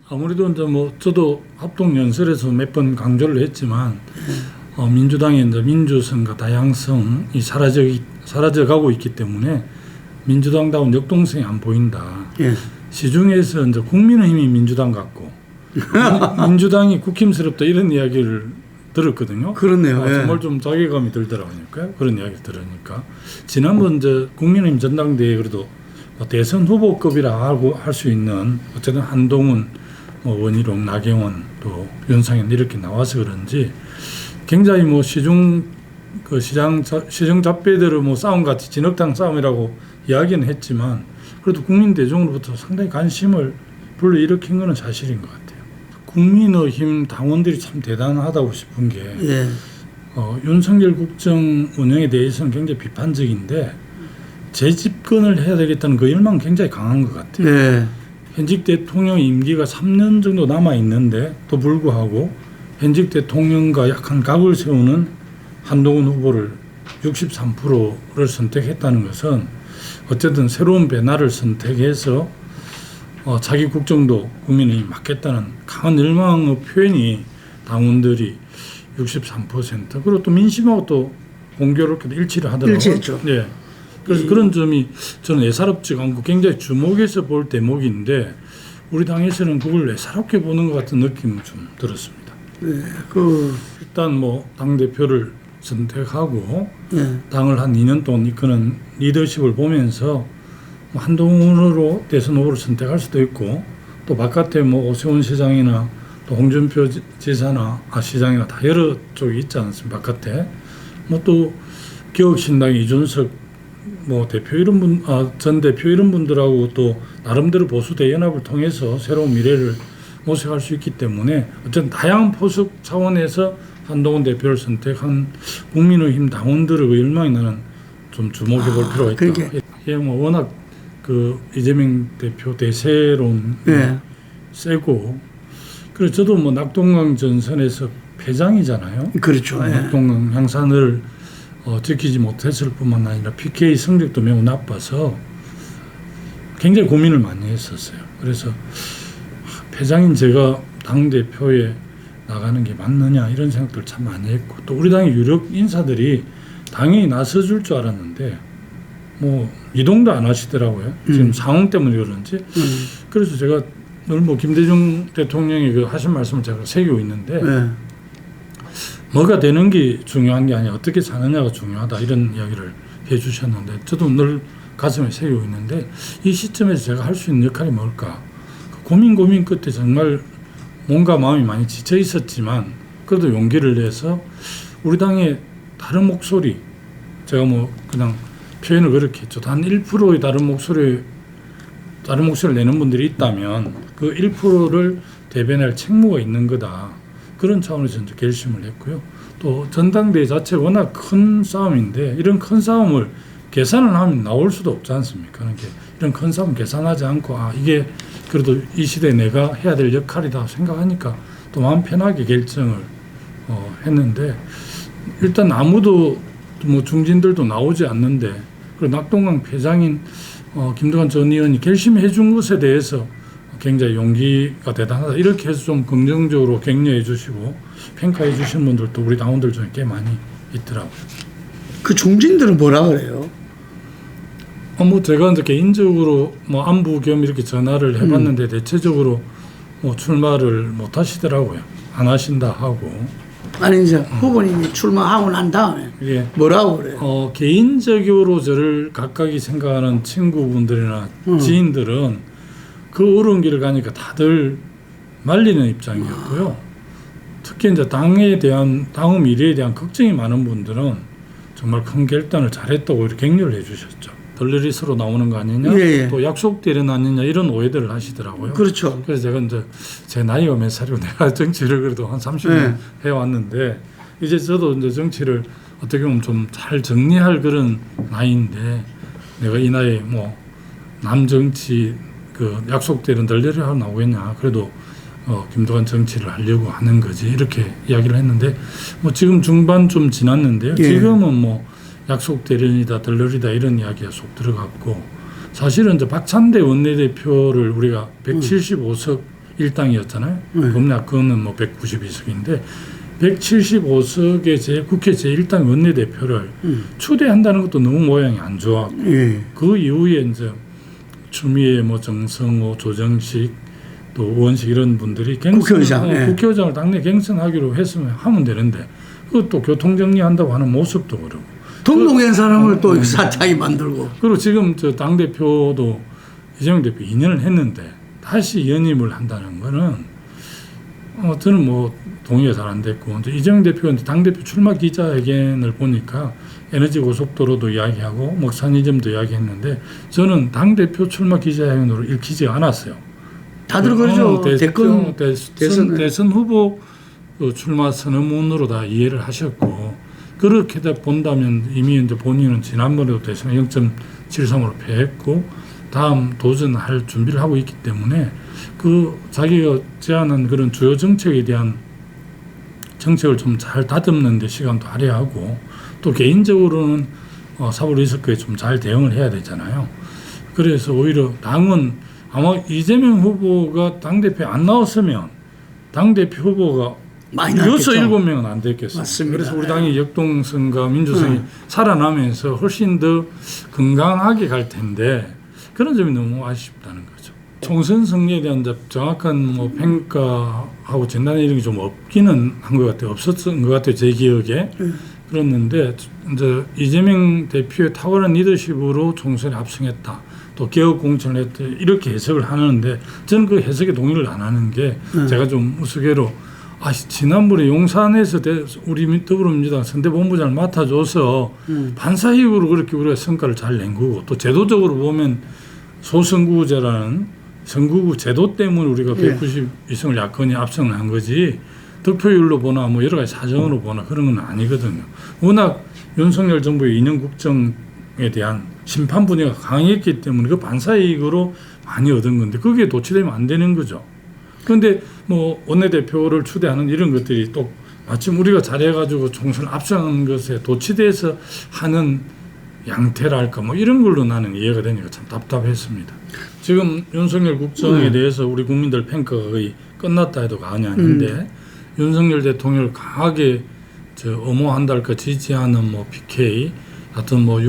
아무래도 이제 뭐 저도 합동 연설에서 몇 번 강조를 했지만 민주당의 이제 민주성과 다양성이 사라져가고 있기 때문에 민주당다운 역동성이 안 보인다. 예. 시중에서 이제 국민의힘이 민주당 같고 민주당이 국힘스럽다 이런 이야기를 들었거든요. 그렇네요. 예. 정말 좀 자괴감이 들더라고요. 그런 이야기 들으니까 지난번 이제 국민의힘 전당대회 그래도 뭐 대선 후보급이라 하고 할 수 있는 어쨌든 한동훈, 뭐 원희룡, 나경원 또 윤상현 이렇게 나와서 그런지 굉장히 뭐 시장 잡배들을 뭐 싸움 같이 진흙탕 싸움이라고 이야기는 했지만 그래도 국민 대중으로부터 상당히 관심을 불러일으킨 것은 사실인 것 같아요. 국민의힘 당원들이 참 대단하다고 싶은 게 예. 윤석열 국정 운영에 대해서는 굉장히 비판적인데 재집권을 해야 되겠다는 그 열망은 굉장히 강한 것 같아요. 예. 현직 대통령 임기가 3년 정도 남아 있는데 또 불구하고 현직 대통령과 약한 각을 세우는 한동훈 후보를 63%를 선택했다는 것은 어쨌든 새로운 배날을 선택해서 자기 국정도 국민이 맡겠다는 강한 열망의 표현이 당원들이 63% 그리고 또 민심하고 또 공교롭게도 일치를 하더라고요. 일치했죠. 네. 그래서 그런 점이 저는 예사롭지가 않고 굉장히 주목해서 볼 대목인데 우리 당에서는 그걸 예사롭게 보는 것 같은 느낌이 좀 들었습니다. 예. 일단 뭐 당대표를 선택하고 예. 당을 한 2년 동안 이끄는 리더십을 보면서 뭐 한동훈으로 대선 후보를 선택할 수도 있고 또 바깥에 뭐 오세훈 시장이나 또 홍준표 시장이나 다 여러 쪽이 있지 않습니까? 바깥에 뭐 또 기억신당 이준석 뭐 대표 이런 전 대표 이런 분들하고 또 나름대로 보수 대연합을 통해서 새로운 미래를 모색할 수 있기 때문에 어쨌든 다양한 포석 차원에서 한동훈 대표를 선택한 국민의힘 당원들의 그 열망이 나는 좀 주목해 볼 필요가 있다. 그러게. 예, 뭐 워낙 그 이재명 대표 대세론 예. 세고 그래서 저도 뭐 낙동강 전선에서 패장이잖아요. 그렇죠. 예. 낙동강 향산을 지키지 못했을 뿐만 아니라 PK 성적도 매우 나빠서 굉장히 고민을 많이 했었어요. 그래서 패장인 제가 당대표에 나가는 게 맞느냐 이런 생각들 참 많이 했고 또 우리 당의 유력 인사들이 당연히 나서줄 줄 알았는데 뭐 이동도 안 하시더라고요. 지금 상황 때문에 그런지. 그래서 제가 늘 뭐 김대중 대통령이 그 하신 말씀을 제가 새기고 있는데 예. 뭐가 되는 게 중요한 게 아니라 어떻게 사느냐가 중요하다 이런 이야기를 해주셨는데 저도 늘 가슴에 새기고 있는데 이 시점에서 제가 할 수 있는 역할이 뭘까 고민 끝에 정말 몸과 마음이 많이 지쳐 있었지만 그래도 용기를 내서 우리 당의 다른 목소리 제가 뭐 그냥 표현을 그렇게 했죠. 단 1%의 다른 목소리를 내는 분들이 있다면 그 1%를 대변할 책무가 있는 거다. 그런 차원에서 이제 결심을 했고요. 또 전당대회 자체가 워낙 큰 싸움인데 이런 큰 싸움을 계산을 하면 나올 수도 없지 않습니까? 그러니까 이런 큰 싸움 계산하지 않고 이게 그래도 이 시대에 내가 해야 될 역할이다 생각하니까 또 마음 편하게 결정을 했는데 일단 아무도 뭐 중진들도 나오지 않는데 그리고 낙동강 패장인 김두관 전 의원이 결심해 준 것에 대해서 굉장히 용기가 대단하다 이렇게 해서 좀 긍정적으로 격려해 주시고 평가해 주시는 분들도 우리 당원들 중에 꽤 많이 있더라고요. 그 중진들은 뭐라 그래요? 뭐 제가 이제 개인적으로 뭐 안부 겸 이렇게 전화를 해봤는데 대체적으로 뭐 출마를 못 하시더라고요. 안 하신다 하고. 아니 이제 후보님이 출마하고 난 다음에 예. 뭐라고 그래요? 개인적으로 저를 가까이 생각하는 친구분들이나 지인들은 그 어려운 길을 가니까 다들 말리는 입장이었고요. 특히 이제 당의 미래에 대한 걱정이 많은 분들은 정말 큰 결단을 잘했다고 이렇게 격려를 해주셨죠. 덜러리 서로 나오는 거 아니냐, 예. 또 약속대로 아니냐 이런 오해들을 하시더라고요. 그렇죠. 그래서 제가 이제 제 나이가 몇 살이고 내가 정치를 그래도 한 30년 해왔는데 이제 저도 이제 정치를 어떻게 보면 좀 잘 정리할 그런 나이인데 내가 이 나이에 뭐 남정치 그 약속대로 널널히 하고 나오겠냐. 그래도 김두관 정치를 하려고 하는 거지. 이렇게 이야기를 했는데 뭐 지금 중반 좀 지났는데요. 예. 지금은 뭐 약속대련이다, 덜러리다 이런 이야기가 쏙 들어갔고 사실은 이제 박찬대 원내대표를 우리가 175석 일당이었잖아요. 범락 그거는 뭐 192석인데 175석의 국회 제1당 원내대표를 추대한다는 것도 너무 모양이 안 좋았고 예. 그 이후에 이제 추미애 뭐 정성호 조정식 또 우원식 이런 분들이 국회의장, 예. 국회의장을 당내 경선하기로 했으면 하면 되는데 그것도 교통정리한다고 하는 모습도 그러고 동동한 사람을 또 사차게 만들고. 그리고 지금 저 당대표도 이재명 대표 2년을 했는데 다시 연임을 한다는 거는 저는 뭐 동의가 잘 안 됐고 이제 이재명 대표가 당대표 출마 기자회견을 보니까 에너지 고속도로도 이야기하고 먹산이점도 이야기했는데 저는 당대표 출마 기자회견으로 읽히지 않았어요. 다들 그러죠. 대선 후보 출마 선언문으로 다 이해를 하셨고 그렇게 본다면 이미 이제 본인은 지난번에도 대선 0.73으로 패했고 다음 도전할 준비를 하고 있기 때문에 그 자기가 제안한 그런 주요 정책에 대한 정책을 좀 잘 다듬는 데 시간도 할애하고 또 개인적으로는 사법 리스크에 좀 잘 대응을 해야 되잖아요. 그래서 오히려 당은 아마 이재명 후보가 당대표에 안 나왔으면 당대표 후보가 많이 나왔겠죠. 6-7명은 안 됐겠어요. 맞습니다. 그래서 우리 당의 역동성과 민주성이 살아나면서 훨씬 더 건강하게 갈 텐데 그런 점이 너무 아쉽다는 거죠. 총선 승리에 대한 정확한 뭐 평가하고 진단 이런 게 좀 없기는 한 것 같아요. 없었던 것 같아요. 제 기억에. 그랬는데 이제 이재명 대표의 탁월한 리더십으로 총선에 압승했다. 또 개혁 공천을 했다. 이렇게 해석을 하는데 저는 그 해석에 동의를 안 하는 게 제가 좀 우스개로 지난번에 용산에서 우리 더불어민주당 선대본부장을 맡아줘서 반사이익으로 그렇게 우리가 성과를 잘 낸 거고 또 제도적으로 보면 소선구제라는 선구구 제도 때문에 우리가 192성을 약건이 압승을 한 거지 득표율로 보나 뭐 여러 가지 사정으로 보나 그런 건 아니거든요. 워낙 윤석열 정부의 이념 국정에 대한 심판 분위기가 강했기 때문에 그 반사이익으로 많이 얻은 건데 그게 도취되면 안 되는 거죠. 그런데 뭐 원내대표를 추대하는 이런 것들이 또 마침 우리가 잘해가지고 총선을 압승한 것에 도취돼서 하는 양태랄까 뭐 이런 걸로 나는 이해가 되니까 참 답답했습니다. 지금 윤석열 국정에 대해서 우리 국민들 평가가 거의 끝났다 해도 과언이 아닌데 윤석열 대통령을 강하게 엄호한달까 지지하는 뭐 PK 하여튼 뭐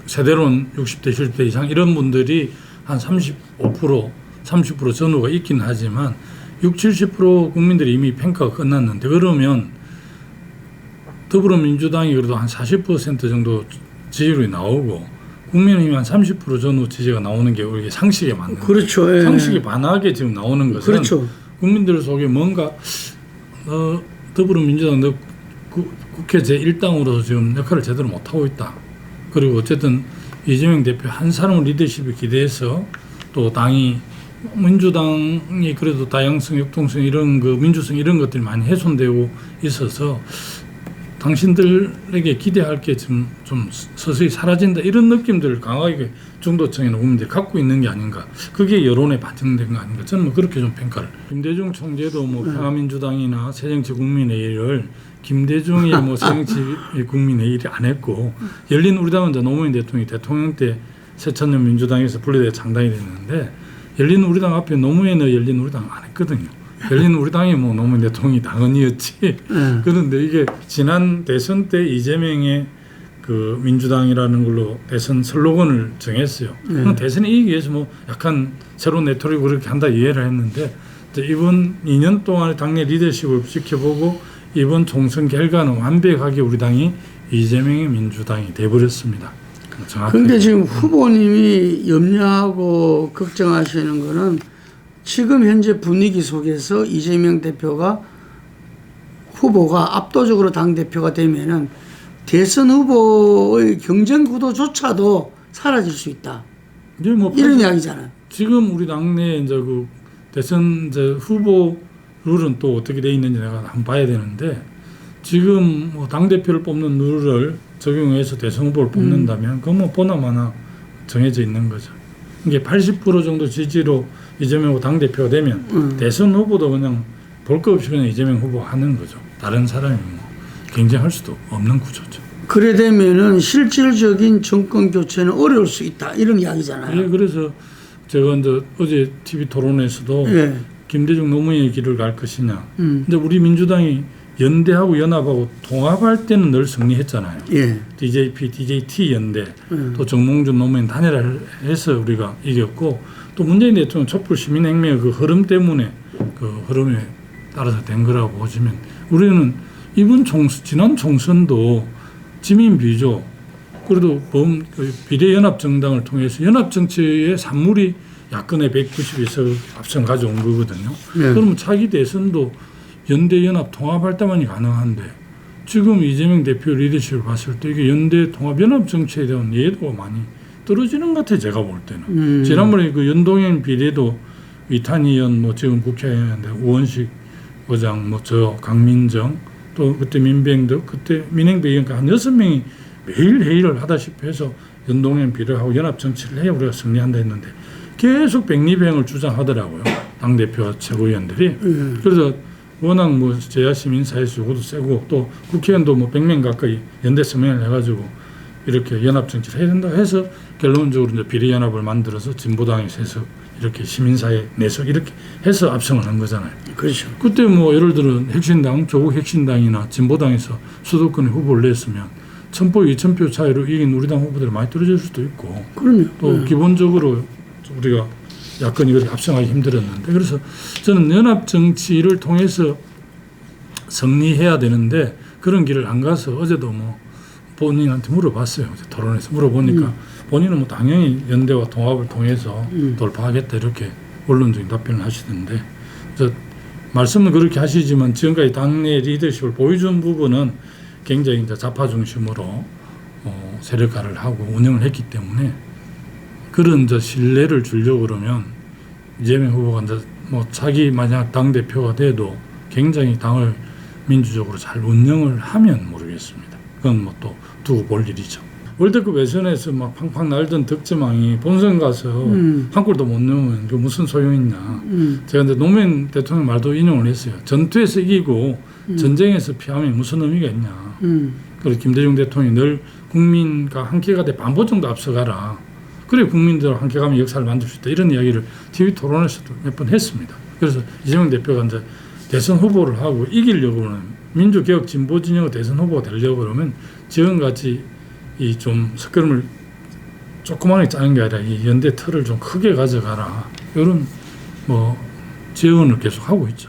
세대로는 60대 70대 이상 이런 분들이 한 30% 전후가 있긴 하지만 60-70% 국민들이 이미 평가가 끝났는데 그러면 더불어민주당이 그래도 한 40% 정도 지지율이 나오고 국민의힘 한 30% 전후 지지가 나오는 게 우리 상식에 맞는 그렇죠. 예. 상식이 반하게 지금 나오는 것은 그렇죠. 국민들 속에 뭔가 더불어민주당 국회 제1당으로서 지금 역할을 제대로 못하고 있다. 그리고 어쨌든 이재명 대표 한 사람 리더십을 기대해서 또 당이 민주당이 그래도 다양성, 역동성 이런 그 민주성 이런 것들이 많이 훼손되고 있어서 당신들에게 기대할 게 지금 좀 서서히 사라진다 이런 느낌들을 강하게 중도층이나 국민들이 갖고 있는 게 아닌가. 그게 여론에 반영된 거 아닌가. 저는 뭐 그렇게 좀 평가를. 김대중 총재도 뭐 평화민주당이나 새정치국민회의를 김대중이 뭐 새정치국민회의를 안 했고 열린우리당은 이제 노무현 대통령이 대통령 때 새천년 민주당에서 분리돼 창당이 됐는데 열린우리당 앞에 노무현의 열린우리당 안 했거든요. 열린우리당이 뭐 노무현 대통령이 당헌이었지. 그런데 이게 지난 대선 때 이재명의 그 민주당이라는 걸로 대선 슬로건을 정했어요. 대선에 이기기 위해서 뭐 약간 새로운 네트워크 그렇게 한다 이해를 했는데 이번 2년 동안의 당내 리더십을 지켜보고 이번 총선 결과는 완벽하게 우리 당이 이재명의 민주당이 돼버렸습니다. 그런데 지금 후보님이 염려하고 걱정하시는 거는 지금 현재 분위기 속에서 이재명 후보가 압도적으로 당대표가 되면은 대선 후보의 경쟁 구도조차도 사라질 수 있다. 뭐 이런 이야기잖아요. 지금 우리 당내 이제 그 대선 이제 후보 룰은 또 어떻게 돼 있는지 내가 한번 봐야 되는데 지금 뭐 당대표를 뽑는 룰을 적용해서 대선 후보를 뽑는다면 그건 뭐 보나마나 정해져 있는 거죠. 이게 80% 정도 지지로 이재명 후보 당대표가 되면 대선 후보도 그냥 볼 거 없이 그냥 이재명 후보 하는 거죠. 다른 사람이 뭐 경쟁할 수도 없는 구조죠. 그래 되면은 실질적인 정권 교체는 어려울 수 있다 이런 이야기잖아요. 예, 그래서 제가 이제 어제 TV 토론에서도 김대중 노무현의 길을 갈 것이냐. 근데 우리 민주당이 연대하고 연합하고 통합할 때는 늘 승리했잖아요. 예. DJP, DJT 연대, 또 정몽준 노무현 단일화해서 우리가 이겼고, 또 문재인 대통령 촛불 시민혁명의 그 흐름 때문에 그 흐름에 따라서 된 거라고 보시면, 우리는 이번 지난 총선도 지민 비조, 그래도 비례연합정당을 통해서 연합정치의 산물이 야권의 192석 합성 가져온 거거든요. 네. 그러면 차기 대선도 연대 연합 통합할 때만이 가능한데, 지금 이재명 대표 리더십을 봤을 때 이게 연대 통합 연합 정치에 대한 이해도가 많이 떨어지는 것 같아요. 제가 볼 때는. 지난번에 그 연동형 비례도 이탄희 의원, 뭐 지금 국회의원인데 우원식 의장, 뭐 저 강민정, 또 그때 민병덕, 그때 민행배 의원까 한 6명이 매일 회의를 하다시피 해서 연동형 비례하고 연합 정치를 해야 우리가 승리한다 했는데 계속 백리배행을 주장하더라고요. 당대표와 최고위원들이. 그래서 워낙 뭐 제야 시민사회에서 요구도 세고, 또 국회의원도 뭐 100명 가까이 연대 서명을 해가지고 이렇게 연합 정치를 해야 된다 해서 결론적으로 이제 비례연합을 만들어서 진보당이 세석, 이렇게 시민사회 내석 이렇게 해서 압승을 한 거잖아요. 그렇죠. 그때 뭐 예를 들어 혁신당, 조국 혁신당이나 진보당에서 수도권에 후보를 냈으면 1000표, 2000표 차이로 이긴 우리 당 후보들이 많이 떨어질 수도 있고, 그럼요. 또 기본적으로 우리가 야권이 그렇게 압승하기 힘들었는데, 그래서 저는 연합 정치를 통해서 승리해야 되는데 그런 길을 안 가서 어제도 뭐 본인한테 물어봤어요. 토론에서 물어보니까 본인은 뭐 당연히 연대와 통합을 통해서 돌파하겠다 이렇게 원론적인 답변을 하시던데, 말씀은 그렇게 하시지만 지금까지 당내 리더십을 보여준 부분은 굉장히 이제 좌파 중심으로 세력화를 하고 운영을 했기 때문에, 그런 이제 신뢰를 주려고 그러면 이재명 후보가 이제 뭐 자기 만약 당 대표가 돼도 굉장히 당을 민주적으로 잘 운영을 하면 모르겠습니다. 그건 뭐 또 두고 볼 일이죠. 월드컵 예선에서 막 팡팡 날던 득점왕이 본선 가서 한 골도 못 넣으면 그 무슨 소용이 있냐. 제가 이제 노무현 대통령 말도 인용을 했어요. 전투에서 이기고 전쟁에서 피하면 무슨 의미가 있냐. 그리고 김대중 대통령이 늘 국민과 함께 가되 반보 정도 앞서가라. 그래 국민들과 함께 가면 역사를 만들 수 있다. 이런 이야기를 TV 토론에서도 몇 번 했습니다. 그래서 이재명 대표가 이제 대선 후보를 하고 이기려고는 민주개혁 진보 진영의 대선 후보가 되려고 그러면 지금같이 이 좀 석걸음을 조그맣게 짜는 게 아니라 이 연대 틀을 좀 크게 가져가라. 이런 뭐 제언을 계속 하고 있죠.